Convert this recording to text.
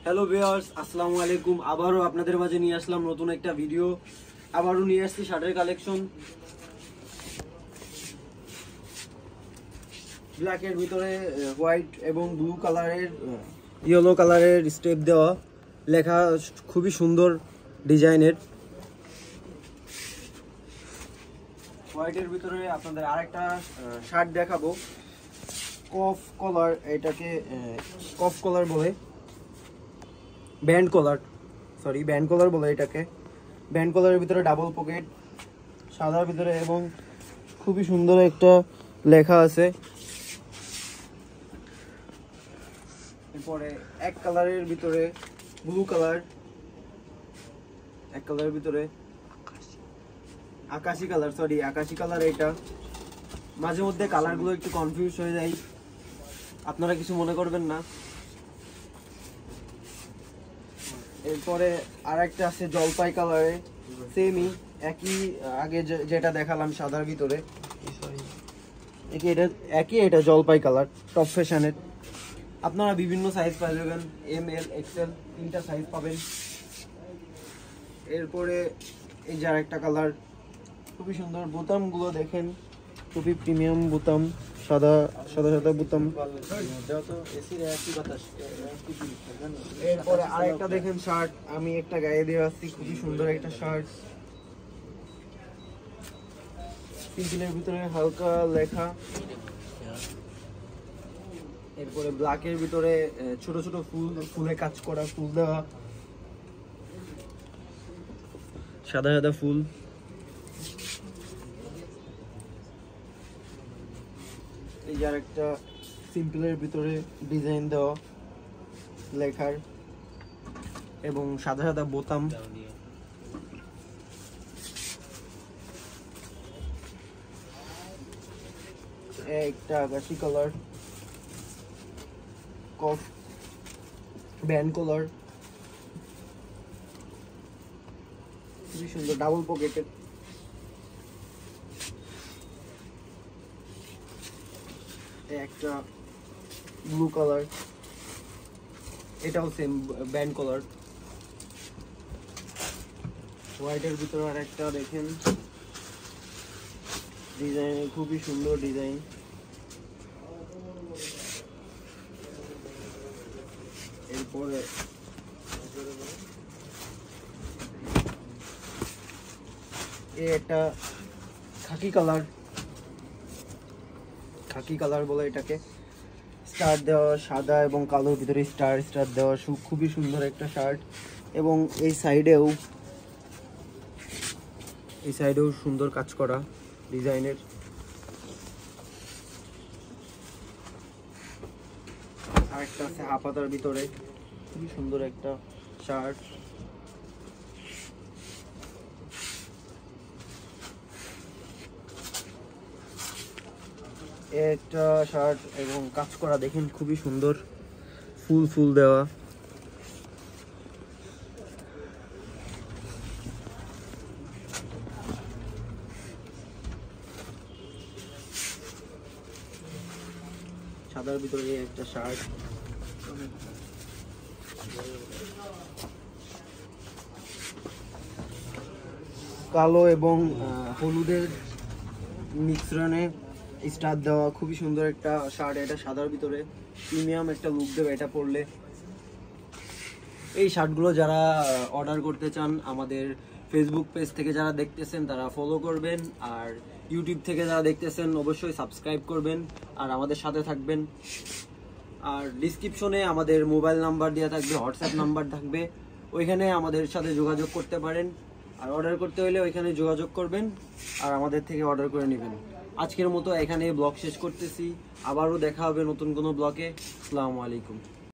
Hello viewers, আসসালামু আলাইকুম। আবারও আপনাদের মাঝে নিয়ে আসলাম নতুন একটা ভিডিও। আবারও নিয়ে আসছি শার্টের কালেকশন। ব্ল্যাকের ভিতরে হোয়াইট এবং ব্লু কালারের, ইয়েলো কালারের স্টেপ দেওয়া, লেখা খুবই সুন্দর ডিজাইনের। হোয়াইটের ভিতরে আপনাদের আরেকটা শার্ট দেখাবো, কফ কলার। এটাকে কফ কলার বলে, ব্যান্ড কলার বলে এটাকে। ব্যান্ড কলারের ভিতরে ডাবল পকেট, সাদার ভিতরে, এবং খুবই সুন্দর একটা লেখা আছে। এরপরে এক কালারের ভিতরে ব্লু কালার, এক কালারের ভিতরে আকাশি কালার। এটা মাঝে মধ্যে কালারগুলো একটু কনফিউজ হয়ে যায়, আপনারা কিছু মনে করবেন না। এরপরে আর একটা আছে জলপাই কালারে, সেমই একই, আগে যেটা দেখালাম সাদার ভিতরে, এটা জলপাই কালার, টপ ফ্যাশনের। আপনারা বিভিন্ন সাইজ পাই যাবেন, এম এল এক্সেল, তিনটা সাইজ পাবেন। এরপরে এই যে আরেকটা কালার, খুবই সুন্দর। বোতামগুলো দেখেন, খুবই প্রিমিয়াম বোতাম, সাদা বোতাম। এরপরে আরেকটা দেখেন শার্ট, আমি একটা গায়ে দিয়ে আসছি, খুবই সুন্দর একটা শার্ট। সিম্পলের ভিতরে হালকা লেখা। এরপরে ব্ল্যাকের ভিতরে ছোট ছোট ফুলে কাজ করা, ফুল দেওয়া, সাদা ফুল। এই যে আরেকটা সিম্পলের ভিতরে ডিজাইন দেওয়া লেখার, এবং সাদা বোতাম। একটা আকাশি কালার, কফ ব্যান্ড কলার, খুবই সুন্দর, ডাবল পকেটের। একটা ব্লু কালার, এটাও সেম ব্যান্ড কলার। হোয়াইটের ভিতরে আর একটা দেখেন ডিজাইন, খুবই সুন্দর ডিজাইন। এরপরে একটা খাকি কালার বলে এটাকে, স্টার দেওয়া, সাদা এবং কালোর ভিতরে স্টার দেওয়া, খুবই সুন্দর একটা শার্ট। এবং এই সাইডেও সুন্দর কাজ করা ডিজাইনের। আরেকটা আছে হাফাতার ভিতরে, খুবই সুন্দর একটা শার্ট। একটা শার্ট এবং কাজ করা দেখেন, খুবই সুন্দর, ফুল দেওয়া। সাদার ভিতরে একটা শার্ট, কালো এবং হলুদের মিশ্রণে স্টার দেওয়া, খুবই সুন্দর একটা শার্ট। এটা সাদার ভিতরে প্রিমিয়াম একটা লুক দেবে এটা পরলে। এই শার্টগুলো যারা অর্ডার করতে চান, আমাদের ফেসবুক পেজ থেকে যারা দেখতেছেন তারা ফলো করবেন, আর ইউটিউব থেকে যারা দেখতেছেন অবশ্যই সাবস্ক্রাইব করবেন আর আমাদের সাথে থাকবেন। আর ডিসক্রিপশনে আমাদের মোবাইল নাম্বার দেওয়া থাকবে, হোয়াটসঅ্যাপ নাম্বার থাকবে, ওইখানে আমাদের সাথে যোগাযোগ করতে পারেন। আর অর্ডার করতে হলে ওইখানে যোগাযোগ করবেন আর আমাদের থেকে অর্ডার করে নেবেন। আজকের মতো এখানে ব্লগ শেষ করতেছি, আবারও দেখা হবে নতুন কোনো ব্লগে। আসসালামু আলাইকুম।